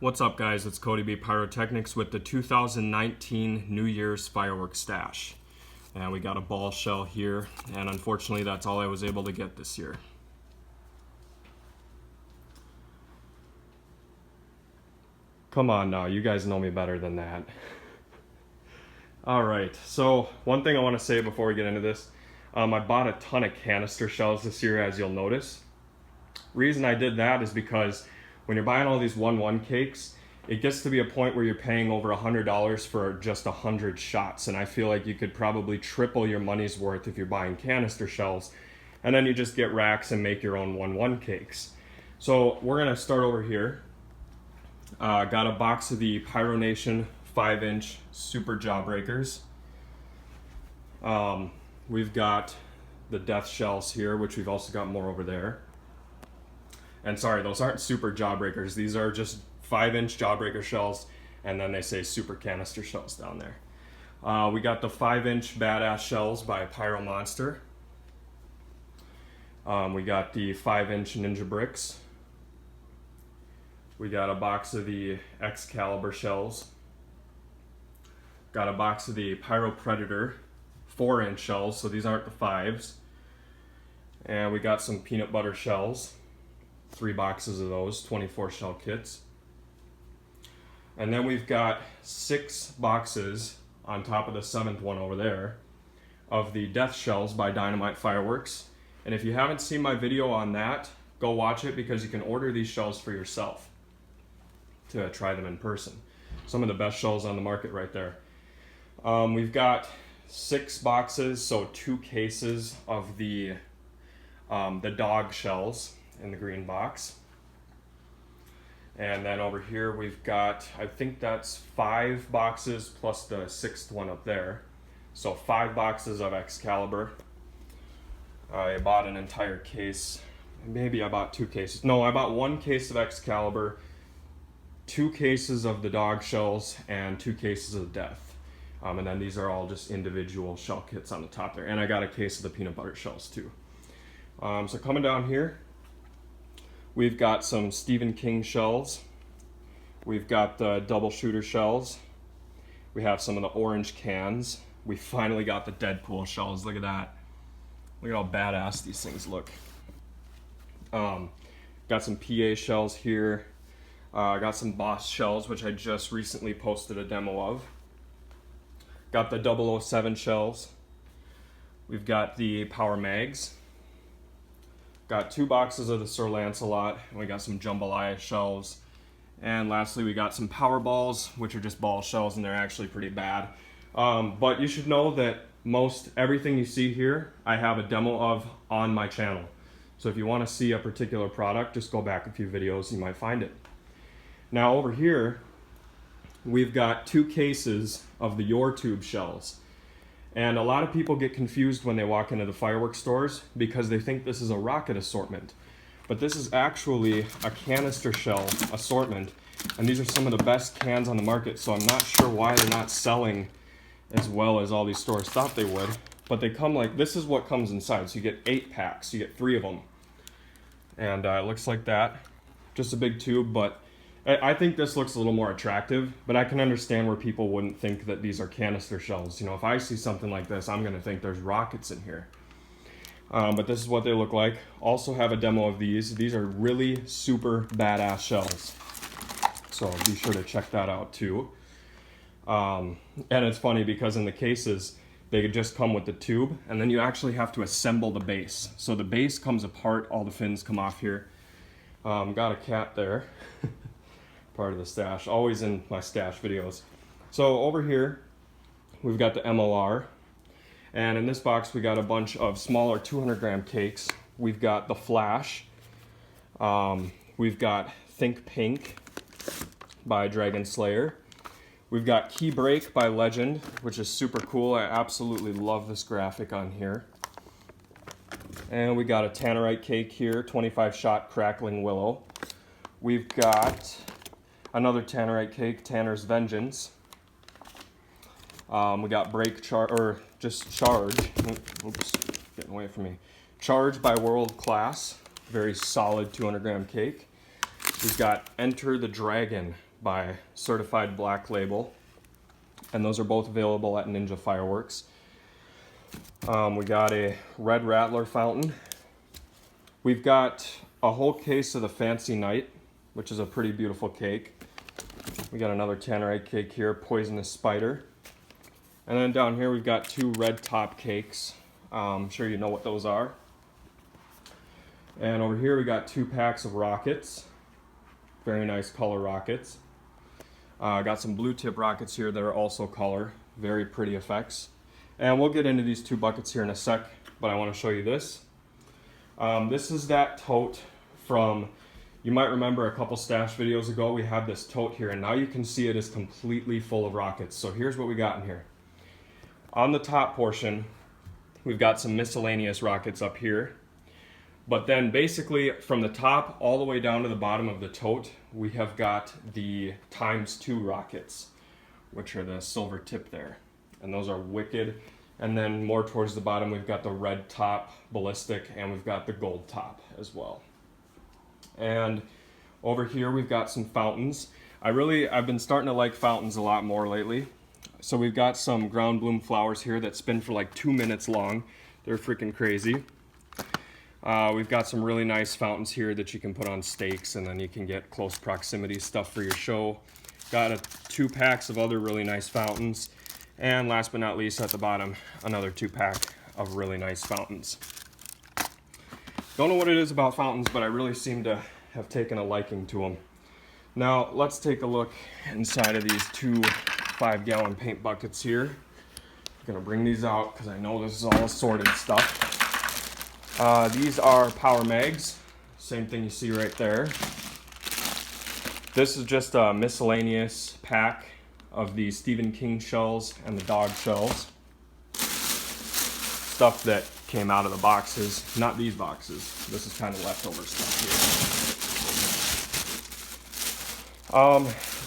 What's up, guys? It's Cody B Pyrotechnics with the 2019 New Year's fireworks stash. And we got a ball shell here, and unfortunately that's all I was able to get this year. Come on now, you guys know me better than that. Alright, so one thing I want to say before we get into this, I bought a ton of canister shells this year, as you'll notice. Reason I did that is because when you're buying all these 1-1 cakes, it gets to be a point where you're paying over $100 for just 100 shots, and I feel like you could probably triple your money's worth if you're buying canister shells, and then you just get racks and make your own 1-1 cakes. So we're gonna start over here. Got a box of the Pyro Nation 5-inch Super Jawbreakers. We've got the Death Shells here, which we've also got more over there. And sorry, those aren't Super Jawbreakers. These are just 5-inch Jawbreaker shells, and then they say Super Canister Shells down there. We got the 5-inch Badass Shells by Pyro Monster. We got the 5-inch Ninja Bricks. We got a box of the Excalibur shells. Got a box of the Pyro Predator 4-inch shells, so these aren't the 5s. And we got some peanut butter shells. 3 boxes of those, 24 shell kits. And then we've got 6 boxes on top of the 7th one over there of the Death Shells by Dynomite Fireworks. And if you haven't seen my video on that, go watch it, because you can order these shells for yourself to try them in person. Some of the best shells on the market right there. We've got 6 boxes, so 2 cases of the dog shells in the green box. And then over here we've got, I think that's 5 boxes plus the 6th one up there. So 5 boxes of Excalibur. I bought an entire case. Maybe I bought 2 cases. No, I bought 1 case of Excalibur, 2 cases of the dog shells, and 2 cases of Death. And then these are all just individual shell kits on the top there. And I got a case of the peanut butter shells too. So coming down here, we've got some Stephen King shells. We've got the double shooter shells. We have some of the orange cans. We finally got the Deadpool shells. Look at that. Look at how badass these things look. Got some PA shells here. Got some B.O.S.S shells, which I just recently posted a demo of. Got the 007 shells. We've got the Power Mags. Got 2 boxes of the Sir Lancelot, and we got some Jambalaya shells. And lastly, we got some Power Balls, which are just ball shells, and they're actually pretty bad. But you should know that everything you see here, I have a demo of on my channel. So if you want to see a particular product, just go back a few videos, you might find it. Now over here, we've got 2 cases of the Your Tube shells. And a lot of people get confused when they walk into the fireworks stores because they think this is a rocket assortment. But this is actually a canister shell assortment, and these are some of the best cans on the market, so I'm not sure why they're not selling as well as all these stores thought they would. But they come like, this is what comes inside. So you get 8 packs, you get 3 of them. And it looks like that. Just a big tube, but I think this looks a little more attractive, but I can understand where people wouldn't think that these are canister shells. You know, if I see something like this, I'm going to think there's rockets in here. But this is what they look like. Also have a demo of these. These are really super badass shells. So be sure to check that out too. And it's funny because in the cases, they just come with the tube, and then you actually have to assemble the base. So the base comes apart, all the fins come off here. Got a cat there. Part of the stash, always in my stash videos. So over here, we've got the MLR, and in this box we got a bunch of smaller 200-gram cakes. We've got the Flash, we've got Think Pink by Dragon Slayer, we've got Key Break by Legend, which is super cool. I absolutely love this graphic on here. And we got a Tannerite cake here, 25-shot Crackling Willow. We've got another Tannerite cake, Tanner's Vengeance. We got Charge. Oops, getting away from me. Charge by World Class, very solid 200-gram cake. We've got Enter the Dragon by Certified Black Label. And those are both available at Ninja Fireworks. We got a Red Rattler fountain. We've got a whole case of the Fancy Night, which is a pretty beautiful cake. We got another Tannerite cake here, Poisonous Spider. And then down here we've got 2 red top cakes. I'm sure you know what those are. And over here we got 2 packs of rockets. Very nice color rockets. Got some blue tip rockets here that are also color. Very pretty effects. And we'll get into these 2 buckets here in a sec, but I want to show you this. This is that tote from, you might remember a couple stash videos ago, we had this tote here, and now you can see it is completely full of rockets. So here's what we got in here. On the top portion, we've got some miscellaneous rockets up here. But then basically from the top all the way down to the bottom of the tote, we have got the ×2 rockets, which are the silver tip there. And those are wicked. And then more towards the bottom, we've got the red top ballistic, and we've got the gold top as well. And over here, we've got some fountains. I've been starting to like fountains a lot more lately. So we've got some ground bloom flowers here that spin for like 2 minutes long. They're freaking crazy. We've got some really nice fountains here that you can put on stakes, and then you can get close proximity stuff for your show. Got 2 packs of other really nice fountains. And last but not least, at the bottom, another 2 pack of really nice fountains. Don't know what it is about fountains, but I really seem to have taken a liking to them. Now, let's take a look inside of these 2 5-gallon paint buckets here. I'm gonna bring these out because I know this is all assorted stuff. These are power mags, same thing you see right there. This is just a miscellaneous pack of the Stephen King shells and the dog shells. Stuff that came out of the boxes, not these boxes. This is kind of leftover stuff here.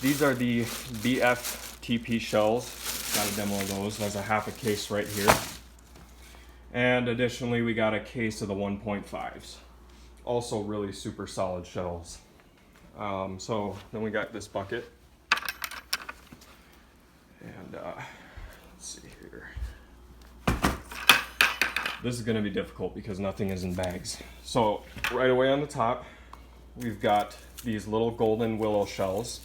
These are the BF shells. Got a demo of those. There's a half a case right here. And additionally, we got a case of the 1.5s. Also really super solid shells. So then we got this bucket. And let's see here. This is going to be difficult because nothing is in bags. So right away on the top, we've got these little golden Willow shells,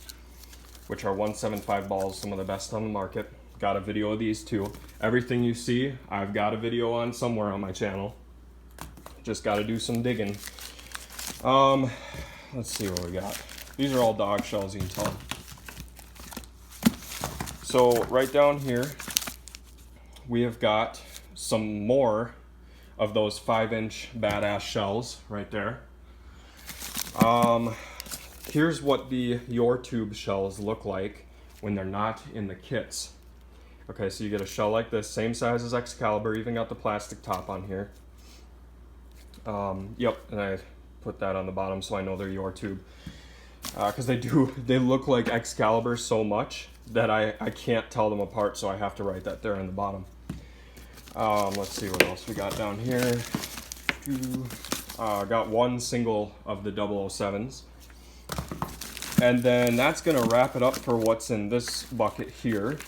which are 175 balls, some of the best on the market. Got a video of these too. Everything you see, I've got a video on somewhere on my channel. Just got to do some digging. Let's see what we got. These are all dog shells, you can tell. So right down here, we have got some more of those 5-inch badass shells right there. Here's what the Your Tube shells look like when they're not in the kits. Okay, so you get a shell like this, same size as Excalibur, even got the plastic top on here. Yep, and I put that on the bottom so I know they're Your Tube. Because they look like Excalibur so much that I can't tell them apart, so I have to write that there on the bottom. Let's see what else we got down here. Got 1 single of the 007s. And then that's gonna wrap it up for what's in this bucket here.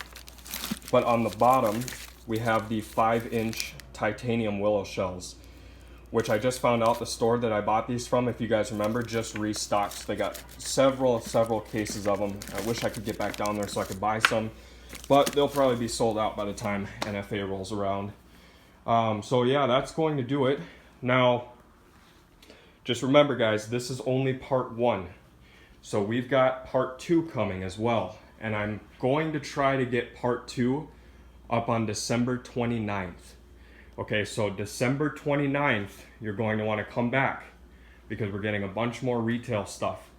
But on the bottom, we have the 5-inch titanium Willow shells, which I just found out the store that I bought these from, if you guys remember, just restocked. They got several cases of them. I wish I could get back down there so I could buy some, but they'll probably be sold out by the time NFA rolls around. So yeah, that's going to do it. Now, just remember guys, this is only part 1. So we've got part 2 coming as well. And I'm going to try to get part 2 up on December 29th. Okay, so December 29th, you're going to want to come back because we're getting a bunch more retail stuff.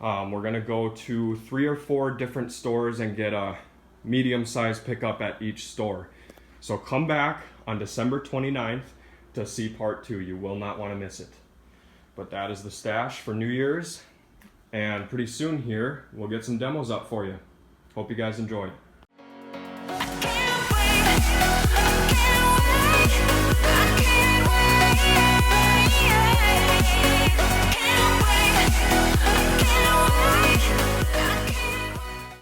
We're going to go to 3 or 4 different stores and get a medium-sized pickup at each store. So come back on December 29th to see part 2. You will not want to miss it. But that is the stash for New Year's. And pretty soon here, we'll get some demos up for you. Hope you guys enjoyed.